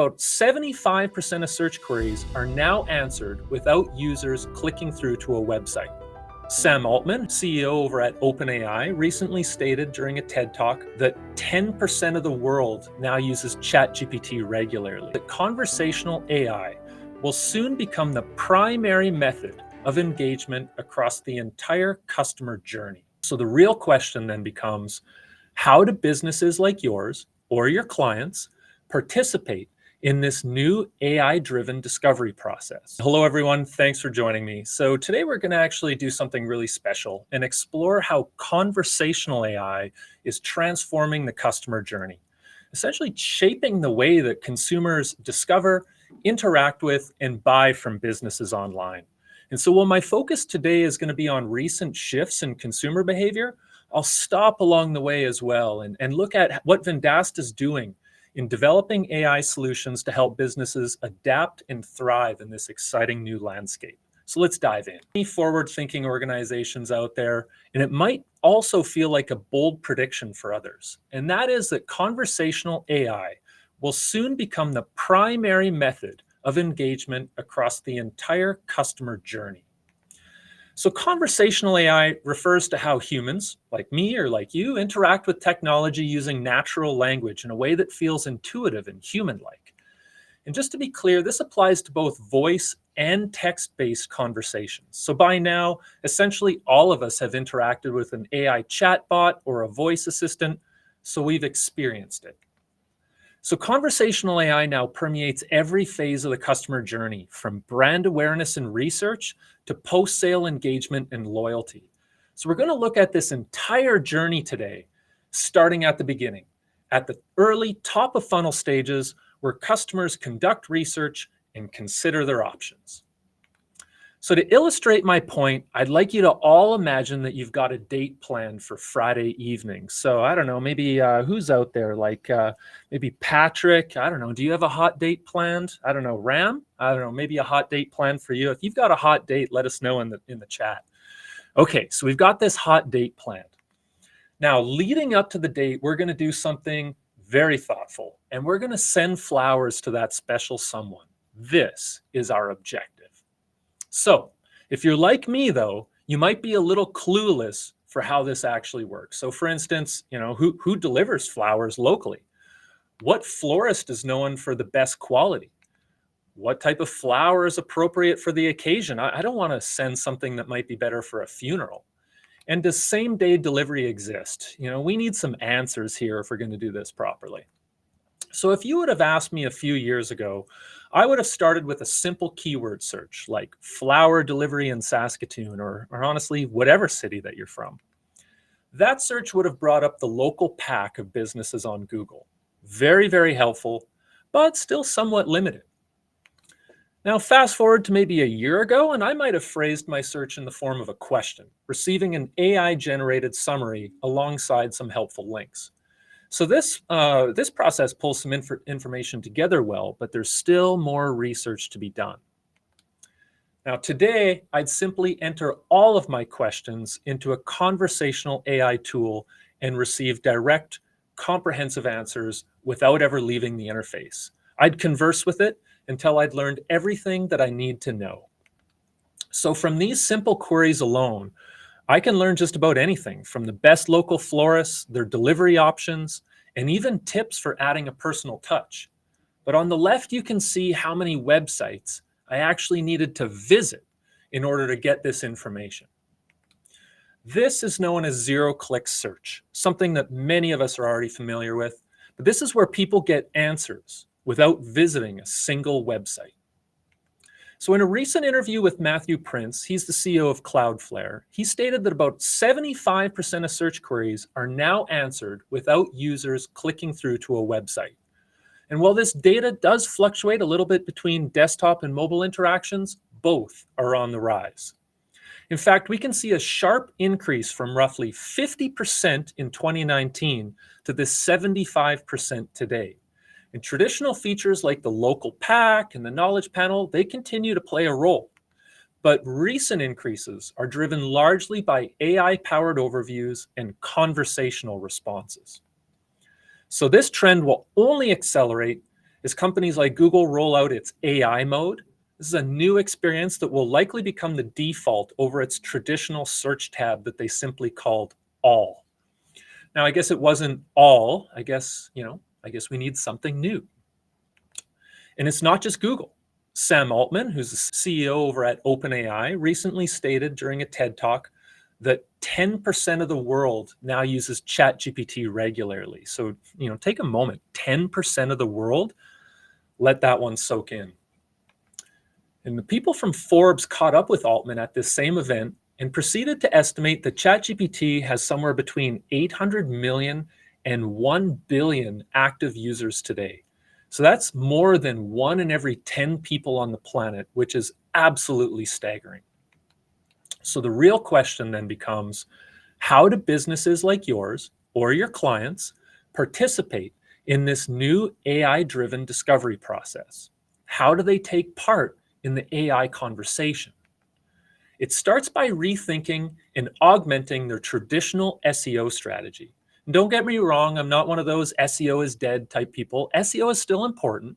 about 75% of search queries are now answered without users clicking through to a website. Sam Altman, CEO over at OpenAI, recently stated during a TED Talk that 10% of the world now uses ChatGPT regularly. That conversational AI will soon become the primary method of engagement across the entire customer journey. So the real question then becomes, how do businesses like yours or your clients participate in this new AI-driven discovery process? Hello, everyone. Thanks for joining me. So today we're going to actually do something really special and explore how conversational AI is transforming the customer journey, essentially shaping the way that consumers discover, interact with, and buy from businesses online. And so while my focus today is going to be on recent shifts in consumer behavior, I'll stop along the way as well and look at what Vendasta is doing in developing AI solutions to help businesses adapt and thrive in this exciting new landscape. So let's dive in. Any forward-thinking organizations out there, and it might also feel like a bold prediction for others, and that is that conversational AI will soon become the primary method of engagement across the entire customer journey. So conversational AI refers to how humans, like me or like you, interact with technology using natural language in a way that feels intuitive and human-like. And just to be clear, this applies to both voice and text-based conversations. So by now, essentially all of us have interacted with an AI chatbot or a voice assistant, so we've experienced it. So conversational AI now permeates every phase of the customer journey, from brand awareness and research to post-sale engagement and loyalty. So we're going to look at this entire journey today, starting at the beginning, at the early top of funnel stages where customers conduct research and consider their options. So to illustrate my point, I'd like you to all imagine that you've got a date planned for Friday evening. So I don't know, maybe who's out there? Like maybe Patrick, I don't know. Do you have a hot date planned? I don't know, Ram? I don't know, maybe a hot date planned for you. If you've got a hot date, let us know in the chat. Okay, so we've got this hot date planned. Now, leading up to the date, we're gonna do something very thoughtful, and we're gonna send flowers to that special someone. This is our objective. So if you're like me, though, you might be a little clueless for how this actually works. So for instance, you know, who delivers flowers locally? What florist is known for the best quality? What type of flower is appropriate for the occasion? I don't want to send something that might be better for a funeral. And does same-day delivery exist? You know, we need some answers here if we're going to do this properly. So if you would have asked me a few years ago, I would have started with a simple keyword search like flower delivery in Saskatoon or honestly, whatever city that you're from. That search would have brought up the local pack of businesses on Google. Very, very helpful, but still somewhat limited. Now, fast forward to maybe a year ago, and I might have phrased my search in the form of a question, receiving an AI-generated summary alongside some helpful links. So this process pulls some information together well, but there's still more research to be done. Now today, I'd simply enter all of my questions into a conversational AI tool and receive direct, comprehensive answers without ever leaving the interface. I'd converse with it until I'd learned everything that I need to know. So from these simple queries alone, I can learn just about anything from the best local florists, their delivery options, and even tips for adding a personal touch. But on the left, you can see how many websites I actually needed to visit in order to get this information. This is known as zero-click search, something that many of us are already familiar with, but this is where people get answers without visiting a single website. So in a recent interview with Matthew Prince, he's the CEO of Cloudflare, he stated that about 75% of search queries are now answered without users clicking through to a website. And while this data does fluctuate a little bit between desktop and mobile interactions, both are on the rise. In fact, we can see a sharp increase from roughly 50% in 2019 to this 75% today. And traditional features like the local pack and the knowledge panel, they continue to play a role. But recent increases are driven largely by AI-powered overviews and conversational responses. So this trend will only accelerate As companies like Google roll out its AI mode, this is a new experience that will likely become the default over its traditional search tab that they simply called all. Now, I guess it wasn't all. I guess we need something new. And it's not just Google. Sam Altman, who's the CEO over at OpenAI, recently stated during a TED Talk that 10% of the world now uses ChatGPT regularly. So, take a moment. 10% of the world, let that one soak in. And the people from Forbes caught up with Altman at this same event and proceeded to estimate that ChatGPT has somewhere between 800 million and 1 billion active users today. So that's more than 1 in every 10 people on the planet, which is absolutely staggering. So the real question then becomes, how do businesses like yours or your clients participate in this new AI-driven discovery process? How do they take part in the AI conversation? It starts by rethinking and augmenting their traditional SEO strategy. And don't get me wrong, I'm not one of those SEO is dead type people. SEO is still important,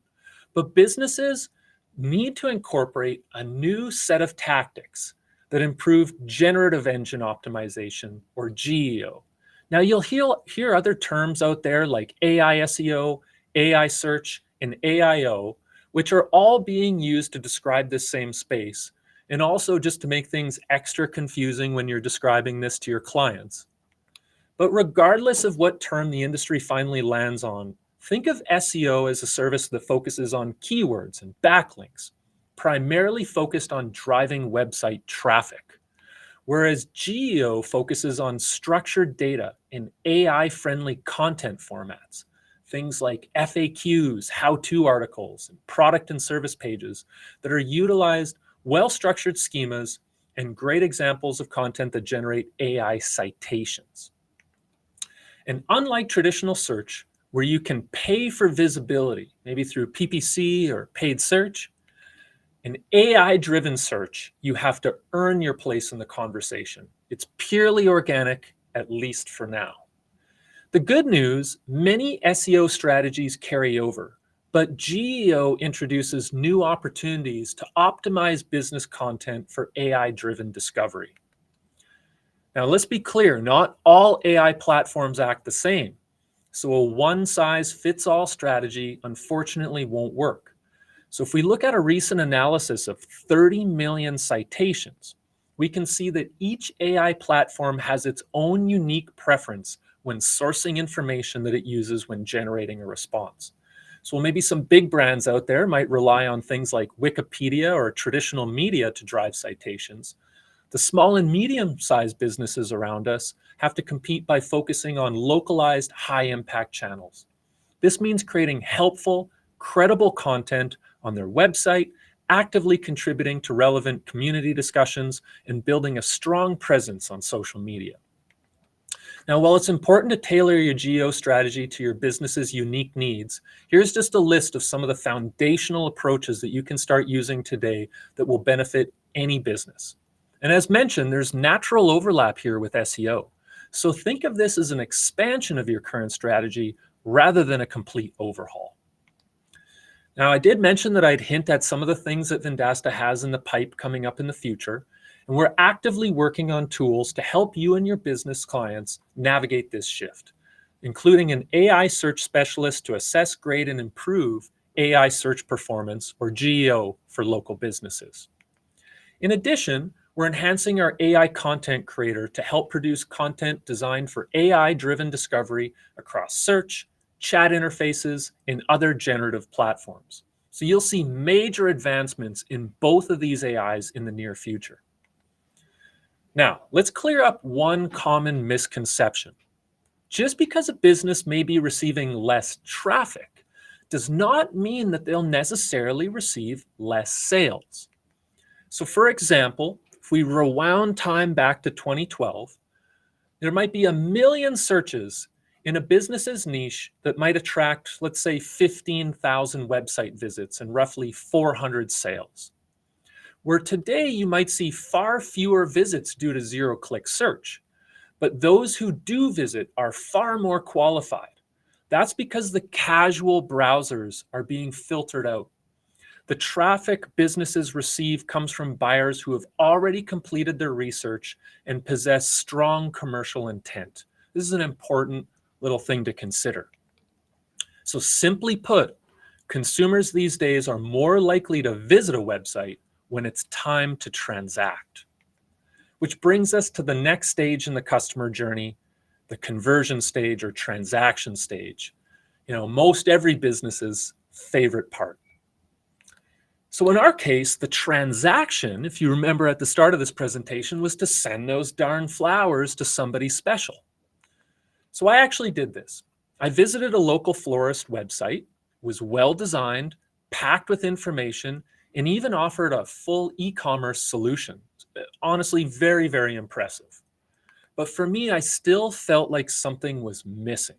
but businesses need to incorporate a new set of tactics that improve generative engine optimization, or GEO. Now, you'll hear other terms out there like AI SEO, AI search, and AIO, which are all being used to describe this same space, and also just to make things extra confusing when you're describing this to your clients. But regardless of what term the industry finally lands on, think of SEO as a service that focuses on keywords and backlinks, primarily focused on driving website traffic, whereas GEO focuses on structured data in AI-friendly content formats, things like FAQs, how-to articles, and product and service pages that are utilized well-structured schemas and great examples of content that generate AI citations. And unlike traditional search, where you can pay for visibility, maybe through PPC or paid search, in AI-driven search, you have to earn your place in the conversation. It's purely organic, at least for now. The good news, many SEO strategies carry over, but GEO introduces new opportunities to optimize business content for AI-driven discovery. Now, let's be clear, not all AI platforms act the same. So a one-size-fits-all strategy, unfortunately, won't work. So if we look at a recent analysis of 30 million citations, we can see that each AI platform has its own unique preference when sourcing information that it uses when generating a response. So maybe some big brands out there might rely on things like Wikipedia or traditional media to drive citations. The small and medium-sized businesses around us have to compete by focusing on localized, high-impact channels. This means creating helpful, credible content on their website, actively contributing to relevant community discussions, and building a strong presence on social media. Now, while it's important to tailor your GEO strategy to your business's unique needs, here's just a list of some of the foundational approaches that you can start using today that will benefit any business. And as mentioned, there's natural overlap here with SEO. So think of this as an expansion of your current strategy rather than a complete overhaul. Now, I did mention that I'd hint at some of the things that Vendasta has in the pipe coming up in the future, and we're actively working on tools to help you and your business clients navigate this shift, including an AI search specialist to assess, grade, and improve AI search performance, or GEO, for local businesses. In addition, we're enhancing our AI content creator to help produce content designed for AI-driven discovery across search, chat interfaces, and other generative platforms. So you'll see major advancements in both of these AIs in the near future. Now, let's clear up one common misconception. Just because a business may be receiving less traffic does not mean that they'll necessarily receive less sales. So for example, if we rewound time back to 2012, there might be 1 million searches in a business's niche that might attract, let's say, 15,000 website visits and roughly 400 sales. Where today you might see far fewer visits due to zero-click search, but those who do visit are far more qualified. That's because the casual browsers are being filtered out. The traffic businesses receive comes from buyers who have already completed their research and possess strong commercial intent. This is an important little thing to consider. So simply put, consumers these days are more likely to visit a website when it's time to transact. Which brings us to the next stage in the customer journey, the conversion stage or transaction stage. Most every business's favorite part. So in our case, the transaction, if you remember at the start of this presentation, was to send those darn flowers to somebody special. So I actually did this. I visited a local florist website, was well designed, packed with information, and even offered a full e-commerce solution. Honestly, very, very impressive. But for me, I still felt like something was missing.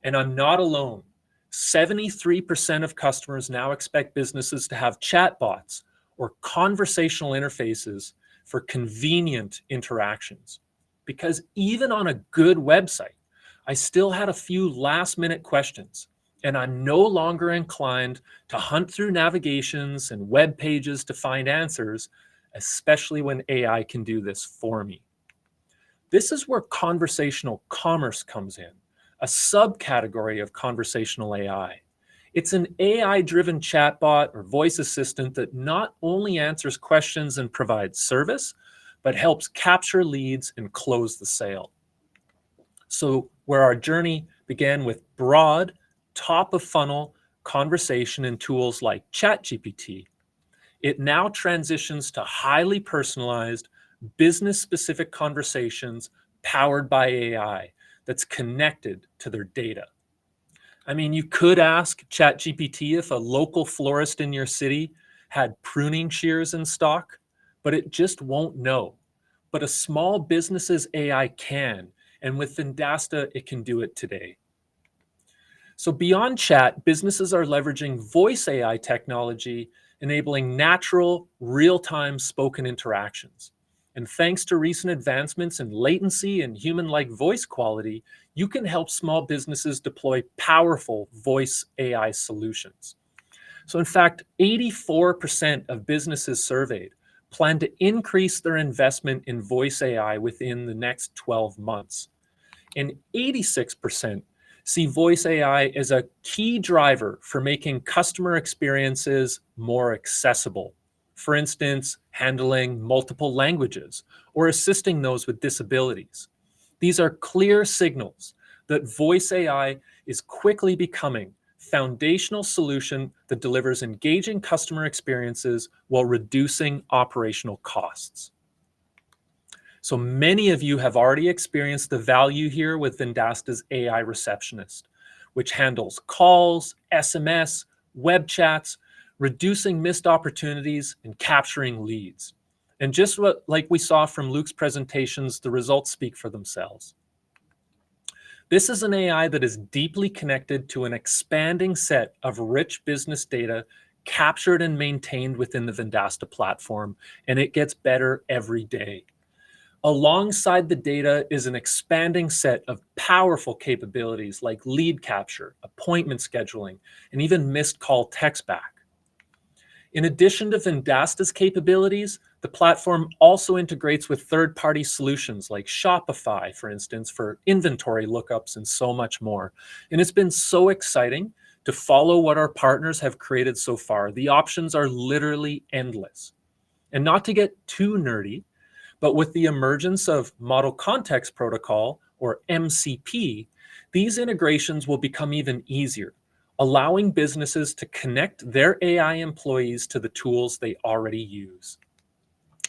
And I'm not alone. 73% of customers now expect businesses to have chatbots or conversational interfaces for convenient interactions. Because even on a good website, I still had a few last-minute questions, and I'm no longer inclined to hunt through navigations and web pages to find answers, especially when AI can do this for me. This is where conversational commerce comes in, a subcategory of conversational AI. It's an AI-driven chatbot or voice assistant that not only answers questions and provides service, but helps capture leads and close the sale. So where our journey began with broad, top-of-funnel conversation and tools like ChatGPT, it now transitions to highly personalized, business-specific conversations powered by AI that's connected to their data. I mean, you could ask ChatGPT if a local florist in your city had pruning shears in stock, but it just won't know. But a small business's AI can, and with Vendasta, it can do it today. So beyond chat, businesses are leveraging voice AI technology, enabling natural, real-time spoken interactions. And thanks to recent advancements in latency and human-like voice quality, you can help small businesses deploy powerful voice AI solutions. So in fact, 84% of businesses surveyed plan to increase their investment in voice AI within the next 12 months. And 86% see voice AI as a key driver for making customer experiences more accessible. For instance, handling multiple languages or assisting those with disabilities. These are clear signals that voice AI is quickly becoming a foundational solution that delivers engaging customer experiences while reducing operational costs. So many of you have already experienced the value here with Vendasta's AI Receptionist, which handles calls, SMS, web chats, reducing missed opportunities and capturing leads. And just like we saw from Luke's presentations, the results speak for themselves. This is an AI that is deeply connected to an expanding set of rich business data captured and maintained within the Vendasta platform, and it gets better every day. Alongside the data is an expanding set of powerful capabilities like lead capture, appointment scheduling, and even missed call text back. In addition to Vendasta's capabilities, the platform also integrates with third-party solutions like Shopify, for instance, for inventory lookups and so much more. And it's been so exciting to follow what our partners have created so far. The options are literally endless. And not to get too nerdy, but with the emergence of Model Context Protocol, or MCP, these integrations will become even easier, allowing businesses to connect their AI employees to the tools they already use.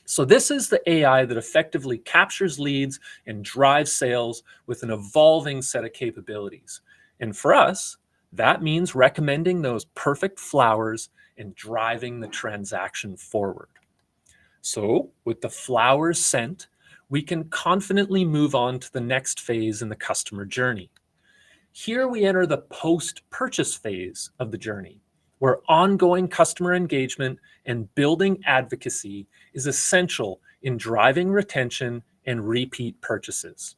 So this is the AI that effectively captures leads and drives sales with an evolving set of capabilities. And for us, that means recommending those perfect flowers and driving the transaction forward. So with the flowers sent, we can confidently move on to the next phase in the customer journey. Here we enter the post-purchase phase of the journey, where ongoing customer engagement and building advocacy is essential in driving retention and repeat purchases.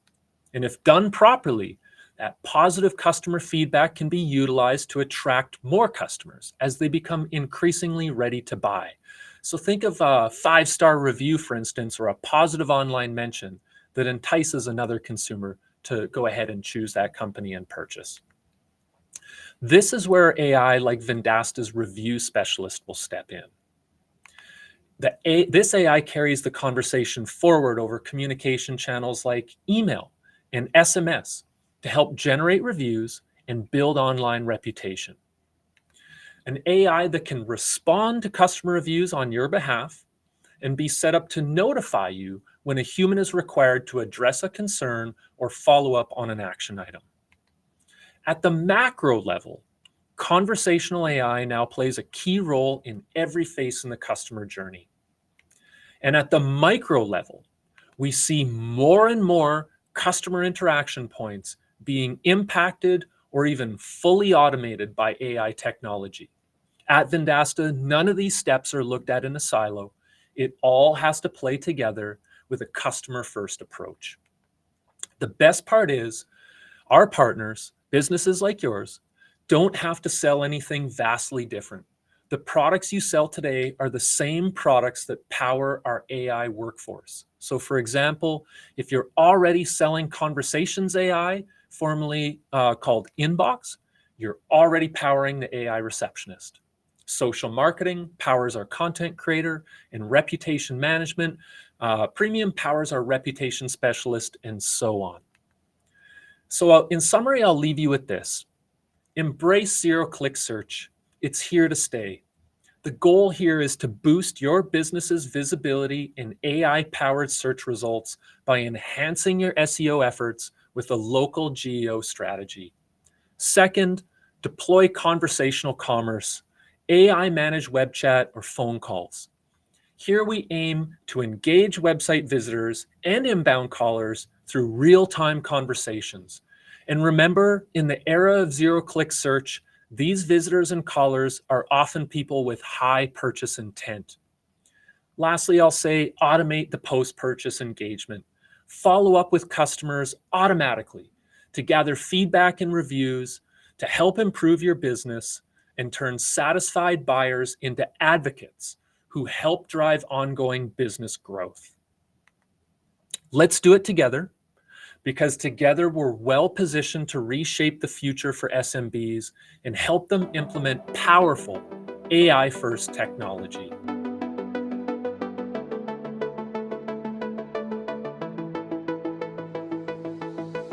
And if done properly, That positive customer feedback can be utilized to attract more customers as they become increasingly ready to buy. So think of a 5-star review, for instance, or a positive online mention that entices another consumer to go ahead and choose that company and purchase. This is where AI like Vendasta's review specialist will step in. This AI carries the conversation forward over communication channels like email and SMS to help generate reviews and build online reputation. An AI that can respond to customer reviews on your behalf and be set up to notify you when a human is required to address a concern or follow up on an action item. At the macro level, conversational AI now plays a key role in every phase in the customer journey. And at the micro level, we see more and more customer interaction points being impacted or even fully automated by AI technology. At Vendasta, none of these steps are looked at in a silo. It all has to play together with a customer-first approach. The best part is our partners, businesses like yours, don't have to sell anything vastly different. The products you sell today are the same products that power our AI workforce. So for example, if you're already selling Conversations AI, formerly called Inbox, you're already powering the AI receptionist. Social marketing powers our content creator, and reputation management, premium powers our reputation specialist, and so on. So in summary, I'll leave you with this. Embrace zero-click search. It's here to stay. The goal here is to boost your business's visibility in AI-powered search results by enhancing your SEO efforts with a local geo strategy. Second, deploy conversational commerce, AI-managed web chat, or phone calls. Here we aim to engage website visitors and inbound callers through real-time conversations. And remember, in the era of zero-click search, these visitors and callers are often people with high purchase intent. Lastly, I'll say automate the post-purchase engagement. Follow up with customers automatically to gather feedback and reviews to help improve your business and turn satisfied buyers into advocates who help drive ongoing business growth. Let's do it together, because together we're well positioned to reshape the future for SMBs and help them implement powerful AI-first technology.